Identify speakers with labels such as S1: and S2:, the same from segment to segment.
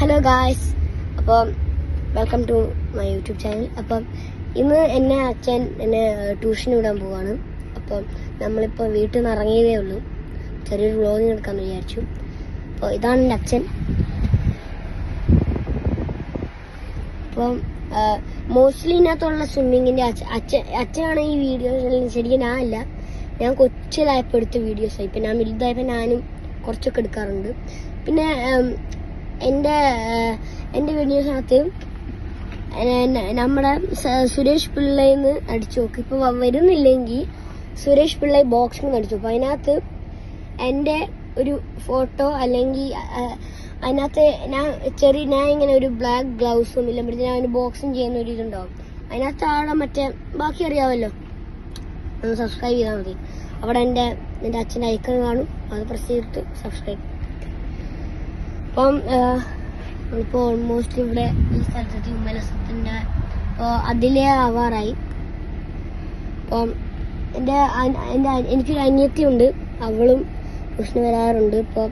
S1: Hello guys, അപ്പം welcome to my YouTube channel. അപ്പം ഇന്ന് അച്ഛൻ എന്നെ ട്യൂഷന് വിടാൻ പോവാണ്. അപ്പം നമ്മളിപ്പോൾ വീട്ടിൽ നിന്ന് ഇറങ്ങിയതേ ഉള്ളൂ. ചെറിയൊരു വ്ളോഗിങ് എടുക്കാമെന്ന് വിചാരിച്ചു. അപ്പോൾ ഇതാണ് എൻ്റെ അച്ഛൻ. അപ്പം മോസ്റ്റ്ലി ഇതിനകത്തുള്ള സ്വിമ്മിങ്ങിൻ്റെ അച്ഛനാണ് ഈ വീഡിയോസ്. ശരിക്കും ഞാൻ കൊച്ചിലായപ്പോൾ എടുത്ത വീഡിയോസാണ്. ഇപ്പം ഞാൻ വലുതായപ്പോൾ ഞാനും കുറച്ചൊക്കെ എടുക്കാറുണ്ട്. പിന്നെ എൻ്റെ വീഡിയോസിനകത്ത് നമ്മുടെ സുരേഷ് പിള്ളേന്ന് അടിച്ചു നോക്കും. ഇപ്പോൾ വരുന്നില്ലെങ്കിൽ സുരേഷ് പിള്ളൈ ബോക്സിംഗ് അടിച്ചു. അപ്പോൾ അതിനകത്ത് എൻ്റെ ഒരു ഫോട്ടോ അല്ലെങ്കിൽ അതിനകത്ത് ഞാൻ ഇങ്ങനെ ഒരു ബ്ലാക്ക് ഗ്ലൗസും ഇല്ലെങ്കിലും ഞാൻ ബോക്സിങ് ചെയ്യുന്ന ഒരു ഇതുണ്ടാവും. അതിനകത്ത് ആടെ മറ്റേ ബാക്കി അറിയാമല്ലോ, ഒന്ന് സബ്സ്ക്രൈബ് ചെയ്താൽ മതി. അവിടെ എൻ്റെ അച്ഛൻ്റെ ഐക്കൺ കാണും, അത് പ്രസ് ചെയ്തിട്ട് സബ്സ്ക്രൈബ്. അപ്പം ഇപ്പോൾ ഓൾമോസ്റ്റ് ഇവിടെ ഈ സ്ഥലത്തെത്തി. ഉമ്മലസത്തിൻ്റെ ഇപ്പോൾ അതിലേ ആവാറായി. അപ്പം എനിക്കൊരു അനിയത്തിയുണ്ട്, അവളും ട്യൂഷന് വരാറുണ്ട്. ഇപ്പോൾ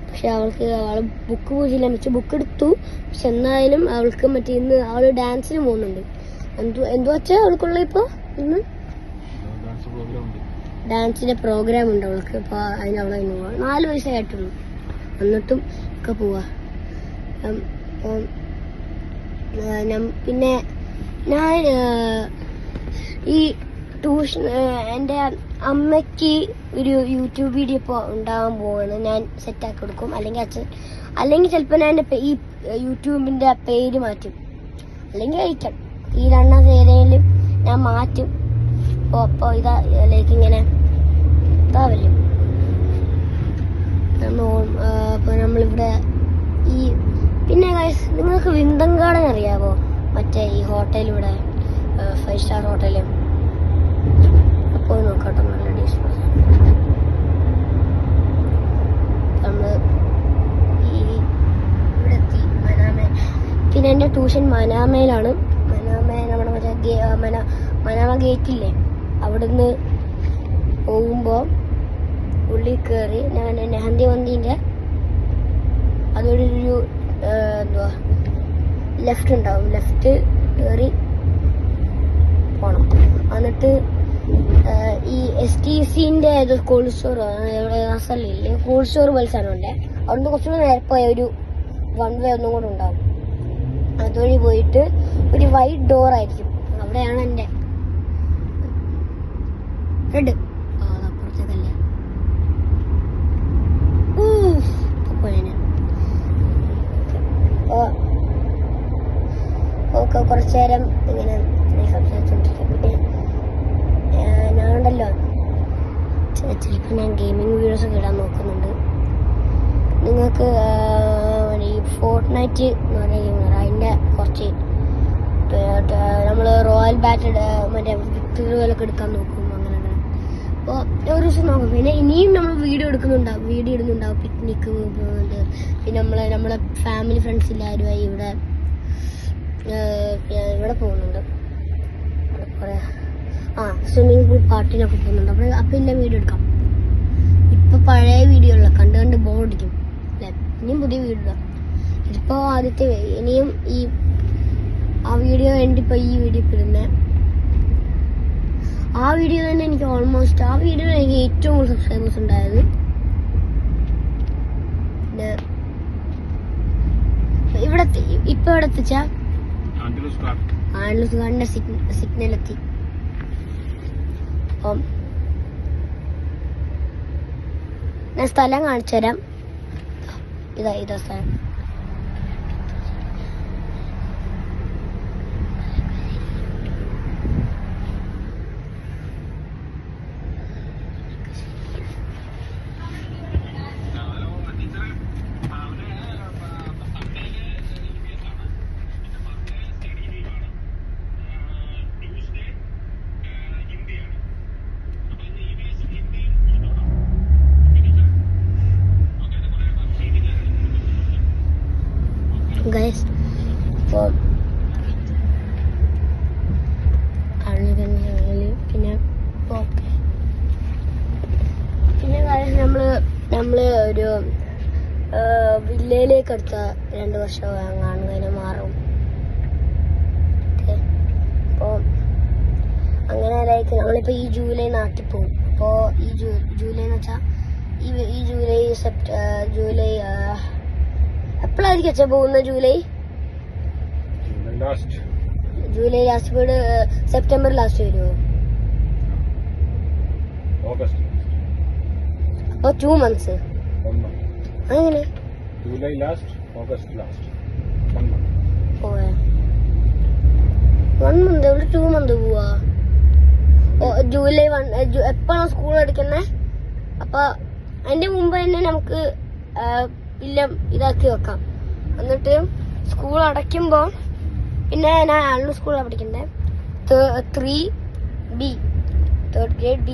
S1: പക്ഷെ അവൾ ബുക്ക് പൂജയില്ല, വെച്ച് ബുക്ക് എടുത്തു. പക്ഷെ എന്നായാലും അവൾക്ക് മറ്റേ ഇന്ന് അവൾ ഡാൻസിന് പോകുന്നുണ്ട്. എന്തു വെച്ചാൽ അവൾക്കുള്ള ഇപ്പോൾ ഇന്ന് ഡാൻസിൻ്റെ പ്രോഗ്രാം ഉണ്ട് അവൾക്ക്. അപ്പോൾ അവളെ ഇന്ന് പോവാം. 4 വയസ്സായിട്ടുള്ളൂ, എന്നിട്ടും ഒക്കെ പോവാ. പിന്നെ ഞാൻ ഈ ട്യൂഷൻ എൻ്റെ അമ്മയ്ക്ക് ഒരു യൂട്യൂബ് വീഡിയോ ഇപ്പോൾ ഉണ്ടാകാൻ പോവാണ്. ഞാൻ സെറ്റാക്കി കൊടുക്കും. അല്ലെങ്കിൽ ചിലപ്പോൾ ഞാൻ ഈ യൂട്യൂബിൻ്റെ പേര് മാറ്റും, അല്ലെങ്കിൽ അയക്കാം. ഈ രണ്ടാമത്തെ ഏതെങ്കിലും ഞാൻ മാറ്റും. അപ്പോൾ ഇതിലേക്ക് ഇങ്ങനെ ഇതാവല്ലോ. അപ്പോൾ നമ്മളിവിടെ ഈ പിന്നെ നിങ്ങൾക്ക് വിന്തം ഗാർഡൻ അറിയാമോ? മറ്റേ ഈ ഹോട്ടൽ ഇവിടെ 5 സ്റ്റാർ ഹോട്ടല്. പോയി നോക്കട്ടെ, നല്ല ഡീസൻ്റ്. നമ്മൾ ഇവിടെ എത്തി, മനാമ. പിന്നെ എൻ്റെ ട്യൂഷൻ മനാമയിലാണ്. നമ്മുടെ മറ്റേ മനാമ ഗേറ്റില്ലേ, അവിടുന്ന് പോകുമ്പോൾ ഉള്ളിൽ കയറി ഞാൻ നെഹന്തി മന്തിൻ്റെ അതൊരു എന്തുവാ ലെഫ്റ്റ് ഉണ്ടാവും. ലെഫ്റ്റ് കയറി പോണം. എന്നിട്ട് ഈ STCൻ്റെ കോൾഡ് സ്റ്റോർ അസലില്ലേ, കോൾഡ് സ്റ്റോർ പോലെ സാധനമുണ്ട്. അവിടുന്ന് കുറച്ചുകൂടി നേരെ പോയ ഒരു 1 വേ ഒന്നും കൂടെ ഉണ്ടാവും. അതുവഴി പോയിട്ട് ഒരു വൈറ്റ് ഡോർ ആയിരിക്കും. അവിടെയാണ് എൻ്റെ റെഡ്. അപ്പുറത്തേക്കല്ലേ ഒക്കെ കുറച്ചു നേരം ഇങ്ങനെ സംസാരിച്ചോണ്ടിരിക്കും. പിന്നെ ഞാനുണ്ടല്ലോ ചിലപ്പോൾ ഞാൻ ഗെയിമിംഗ് വീഡിയോസൊക്കെ ഇടാൻ നോക്കുന്നുണ്ട്. നിങ്ങൾക്ക് ഈ ഫോർട്ട്നൈറ്റ് എന്ന് പറഞ്ഞ ഗെയിം, അതിൻ്റെ കുറച്ച് നമ്മൾ റോയൽ ബാറ്റിൽ മറ്റേ വിക്ടറികളൊക്കെ എടുക്കാൻ നോക്കും. അങ്ങനെ അപ്പോൾ ഒരു ദിവസം നോക്കും. പിന്നെ ഇനിയും നമ്മൾ വീഡിയോ ഇടുന്നുണ്ടാവും. പിക്നിക്ക് പോകുന്നുണ്ട്. പിന്നെ നമ്മളെ ഫാമിലി ഫ്രണ്ട്സ് എല്ലാവരുമായി ഇവിടെ പോകുന്നുണ്ട്. കുറേ സ്വിമ്മിംഗ് പൂൾ പാർട്ടിനൊക്കെ പോകുന്നുണ്ട്. അപ്പോൾ ഇല്ല വീഡിയോ എടുക്കാം. ഇപ്പം പഴയ വീഡിയോ ഉള്ള കണ്ട് ബോറടിക്കും അല്ലേ. ഇനിയും പുതിയ വീഡിയോ ഇടാം. ഇതിപ്പോൾ ആദ്യത്തെ ഇനിയും ആ വീഡിയോ ഇപ്പോൾ ഈ വീഡിയോ ഇടുന്നത്. ആ വീഡിയോ തന്നെ എനിക്ക് ഓൾമോസ്റ്റ് ആ വീഡിയോ എനിക്ക് ഏറ്റവും കൂടുതൽ സബ്സ്ക്രൈബേഴ്സ് ഉണ്ടായത്. പിന്നെ ഇപ്പൊ ഇവിടെ എത്തിച്ചാ ആൻഡ്ലൂസ്കാരൻ്റെ സിഗ്നലെത്തി. അപ്പം ഞാൻ സ്ഥലം കാണിച്ചു തരാം. ഇതാ സ്ഥലം. ഗൈസ്, അപ്പോൾ പിന്നെ ഗൈസ് നമ്മൾ ഒരു വില്ലയിലേക്ക് അടുത്ത 2 വർഷം അങ്ങനെ മാറും. അപ്പോൾ അങ്ങനെ ലൈക്ക് നമ്മളിപ്പോൾ ഈ ജൂലൈ നാട്ടിൽ പോകും. അപ്പോൾ ഈ ജൂലൈ എന്ന് വെച്ചാൽ ഈ ജൂലൈ എപ്പോഴായിരിക്കും അച്ഛാ പോകുന്ന? ജൂലൈ ലാസ്റ്റ് വീട് സെപ്റ്റംബർ ലാസ്റ്റ് വരുമോ? അപ്പോൾ 2 months അങ്ങനെ
S2: July last August last
S1: 1 month ഇവിടെ 2 months പോവാ. ജൂലൈ 1 എപ്പോഴാണ് സ്കൂൾ അടിക്കുന്നത്? അപ്പൊ അതിന്റെ മുമ്പ് തന്നെ നമുക്ക് ഇതാക്കി വെക്കാം. എന്നിട്ട് സ്കൂൾ അടയ്ക്കുമ്പോ പിന്നെ ഞാൻ ആളുടെ സ്കൂളിലാണ് പഠിക്കണ്ടേ, 3B, 3rd grade B.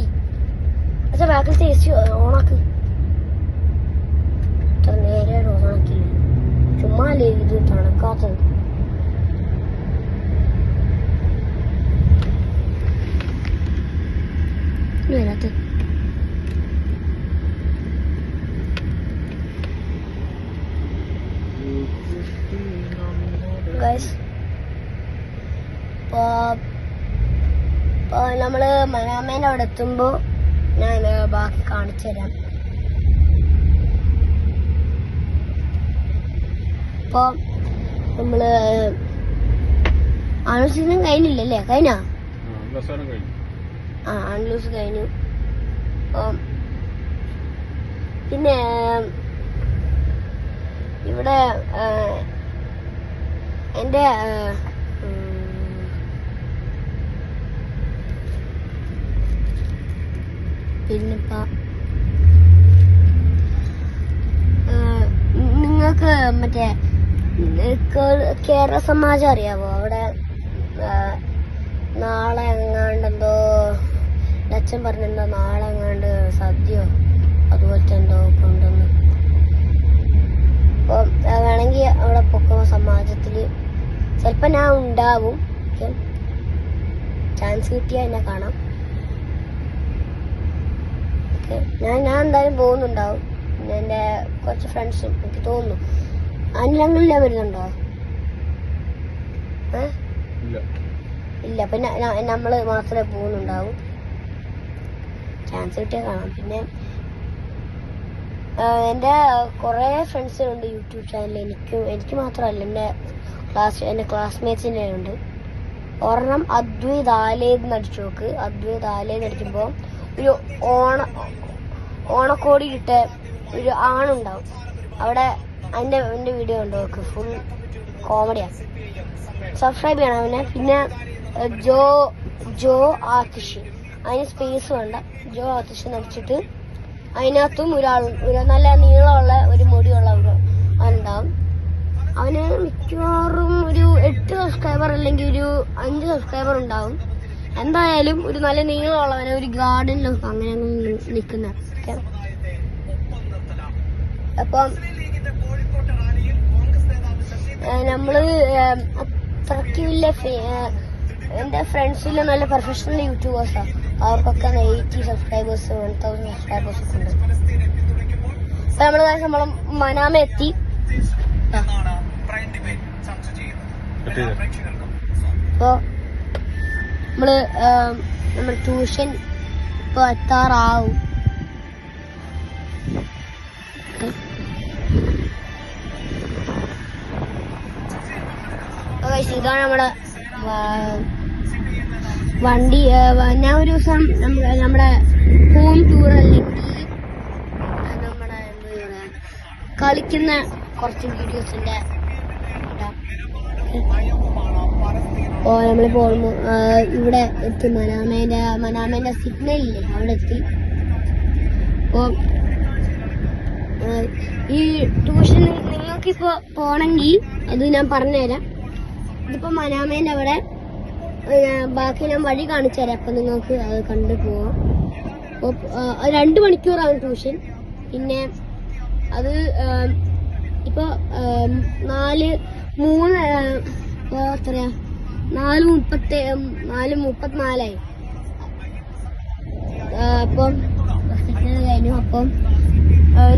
S1: അച്ഛാ ബാക്കിലത്തെ AC ഓണാക്ക്. ഇത്ര നേരെ ഓണാക്കില്ല, ചുമ്മാ അല്ലേ ഇത് തണുക്കാത്തത്. വരാത്ത നമ്മള് മനാമേന്റെ അവിടെ എത്തുമ്പോ ഞാൻ ബാക്കി കാണിച്ചു തരാം. ഇപ്പൊ നമ്മള് ആൺലൂസിനും കഴിഞ്ഞില്ലല്ലേ? കഴിഞ്ഞോ? ആൺലൂസ് കഴിഞ്ഞു. പിന്നെ ഇവിടെ എന്റെ പിന്നിപ്പ നിങ്ങൾക്ക് മറ്റേ കേരള സമാജം അറിയാവോ? അവിടെ നാളെ എങ്ങാണ്ടെന്തോ അച്ഛൻ പറഞ്ഞെന്തോ നാളെ എങ്ങാണ്ട് സദ്യയോ അതുപോലത്തെ എന്തോ കൊണ്ടുവന്ന്. അപ്പോൾ വേണമെങ്കിൽ അവിടെ പൊക്കുമ്പോൾ സമാജത്തില് ചിലപ്പോൾ ഞാൻ ഉണ്ടാവും. ചാൻസ് കിട്ടിയാൽ എന്നെ കാണാം. ഞാൻ എന്തായാലും പോകുന്നുണ്ടാവും. പിന്നെ എൻ്റെ കുറച്ച് ഫ്രണ്ട്സും എനിക്ക് തോന്നുന്നു. അനിലങ്ങളിലെ വരുന്നുണ്ടോ? ഇല്ല, പിന്നെ നമ്മള് മാത്രമേ പോകുന്നുണ്ടാവും. ചാൻസ് കിട്ടിയാൽ കാണാം. പിന്നെ എൻ്റെ കുറേ ഫ്രണ്ട്സിനുണ്ട് യൂട്യൂബ് ചാനൽ. എനിക്ക് മാത്രമല്ല, എൻ്റെ ക്ലാസ്മേറ്റ്സിൻ്റെ ഉണ്ട്. ഒരെണ്ണം അദ്വൈത് ആലേന്ന് അടിച്ചു നോക്ക്. അദ്വൈത് ആലേന്ന് അടിക്കുമ്പോൾ ഒരു ഓണക്കോടി ഇട്ട ഒരു ആണുണ്ടാവും അവിടെ. എൻ്റെ വീഡിയോ ഉണ്ട് നോക്ക്, ഫുൾ കോമഡിയാണ്. സബ്സ്ക്രൈബ് ചെയ്യണം അവനെ. പിന്നെ ജോ ആതിഷ്, അതിന് സ്പേസ് വേണ്ട. ജോ ആതിഷ് നടിച്ചിട്ട് അതിനകത്തും ഒരു നല്ല നീളമുള്ള ഒരു മുടിയുള്ള അവനുണ്ടാവും. അവന് മിക്കവാറും ഒരു 8 സബ്സ്ക്രൈബർ അല്ലെങ്കിൽ ഒരു 5 സബ്സ്ക്രൈബർ ഉണ്ടാവും. എന്തായാലും ഒരു നല്ല നീളമുള്ളവനെ ഒരു ഗാർഡനിലൊക്കെ അങ്ങനെ നിൽക്കുന്ന. അപ്പം നമ്മള് അത്രയ്ക്ക് വലിയ എൻ്റെ ഫ്രണ്ട്സിലെ നല്ല പ്രൊഫഷണൽ യൂട്യൂബേഴ്സാണ്. അവർക്കൊക്കെ 80 സബ്സ്ക്രൈബേഴ്സ് 1000 സബ്സ്ക്രൈബേഴ്സ് ഒക്കെ ഉണ്ട്. അപ്പൊ നമ്മള് മനാമ എത്തി. അപ്പോ നമ്മൾ ട്യൂഷൻ ഇപ്പൊ എത്താറാവും. ഇതാണ് നമ്മുടെ വണ്ടി. ഞാൻ ഒരു ദിവസം നമ്മുടെ ഹോം ടൂർ അല്ലെങ്കിൽ നമ്മുടെ കളിക്കുന്ന കുറച്ച് വീഡിയോസിന്റെ നമ്മളിപ്പോ ഇവിടെ എത്തി. മനാമേന്റെ സിഗ്നൽ ഇല്ലേ, അവിടെ എത്തി. അപ്പോ ഈ ട്യൂഷൻ നിങ്ങൾക്കിപ്പോ പോണെങ്കിൽ അത് ഞാൻ പറഞ്ഞുതരാം. ഇതിപ്പോ മനാമേന്റെ അവിടെ ബാക്കി ഞാൻ വഴി കാണിച്ചു തരാം. അപ്പൊ നിങ്ങൾക്ക് അത് കണ്ടു പോവാം. 2 മണിക്കൂറാണ് ട്യൂഷൻ. പിന്നെ അത് ഇപ്പൊ 4:34 അപ്പം കഴിഞ്ഞു. അപ്പം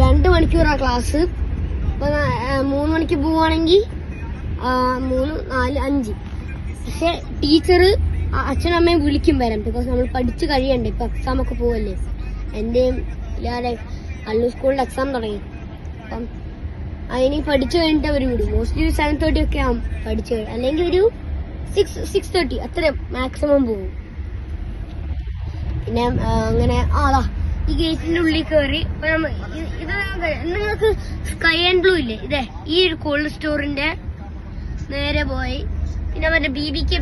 S1: 2 മണിക്കൂറാണ് ക്ലാസ്. അപ്പൊ 3 മണിക്ക് പോവാണെങ്കിൽ 3, 4, 5. പക്ഷെ ടീച്ചർ അച്ഛനും അമ്മയും വിളിക്കും വരാൻ, ബിക്കോസ് നമ്മൾ പഠിച്ചു കഴിയണ്ടേ. ഇപ്പൊ എക്സാം ഒക്കെ പോവല്ലേ. എന്റെയും ഇല്ലാതെ അല്ലു സ്കൂളിന്റെ എക്സാം തുടങ്ങി. അപ്പം അതിന് പഠിച്ചു കഴിഞ്ഞിട്ട് അവർ വിടും. മോസ്റ്റ്ലി 7:30 ഒക്കെ ആവും പഠിച്ചു കഴിഞ്ഞു, അല്ലെങ്കിൽ ഒരു 6:30 അത്ര മാക്സിമം പോകും. പിന്നെ അങ്ങനെ അതാ ഈ ഗേറ്റിന്റെ ഉള്ളിൽ കയറി. ഇത് നിങ്ങൾക്ക് സ്കൈ ആൻഡ് ബ്ലൂ ഇല്ലേ, ഇതേ ഈ ഒരു കോൾഡ് സ്റ്റോറിന്റെ നേരെ പോയി. പിന്നെ മറ്റേ ബിബിക്ക്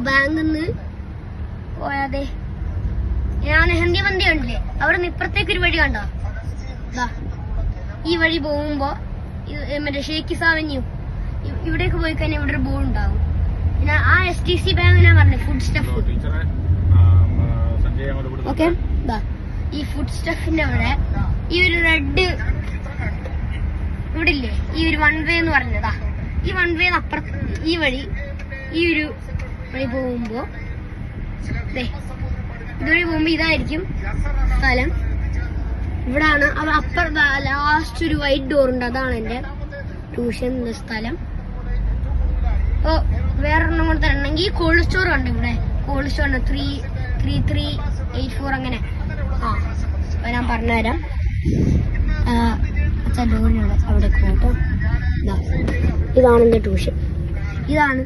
S1: ബാങ്കിൽ നിന്ന് പോയാതെ ഞാൻ നെഹന്തി മന്തി കണ്ടില്ലേ, അവിടെ നിന്ന് ഇപ്പുറത്തേക്ക് ഒരു വഴി കണ്ടോ. ഈ വഴി പോകുമ്പോ മറ്റേ ഷേക്കിസ് അവന്യൂ ഇവിടേക്ക് പോയി കഴിഞ്ഞാൽ ഇവിടെ ഒരു ബോർഡ് ഉണ്ടാവും. പിന്നെ ആ STC ബാങ്ക് ഞാൻ പറഞ്ഞു ഫുഡ് സ്റ്റഫ്. ഓക്കെ, ഈ ഫുഡ് സ്റ്റഫിന്റെ അവിടെ ഈ ഒരു റെഡ് ഇവിടെ ഇല്ലേ, ഈ ഒരു 1 വേ എന്ന് പറഞ്ഞതാ. ഈ 1 വേ അപ്പുറത്ത് ഈ വഴി, ഈ ഒരു വഴി പോകുമ്പോ ഇതുവഴി പോകുമ്പോ ഇതായിരിക്കും സ്ഥലം. ഇവിടാണ് അപ്പുറത്ത് ലാസ്റ്റ് ഒരു വൈറ്റ് ഡോർ ഉണ്ട്, അതാണ് എന്റെ ട്യൂഷൻ സ്ഥലം. അപ്പൊ വേറൊരെണ്ണം കൂടെ തരണമെങ്കിൽ കോൾഡ് സ്റ്റോർ ഉണ്ട്. ഇവിടെ കോൾഡ് സ്റ്റോർ 3384 അങ്ങനെ. അപ്പൊ ഞാൻ പറഞ്ഞുതരാം. ഡോറിനുണ്ട് അവിടെ പോട്ടോ. ഇതാണ് എന്റെ ട്യൂഷൻ, ഇതാണ്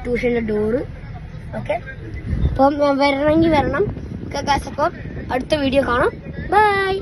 S1: ട്യൂഷന്റെ ഡോറ്. ഓക്കെ, അപ്പം വരണമെങ്കിൽ വരണം. അപ്പം അടുത്ത വീഡിയോ കാണാം. ബൈ.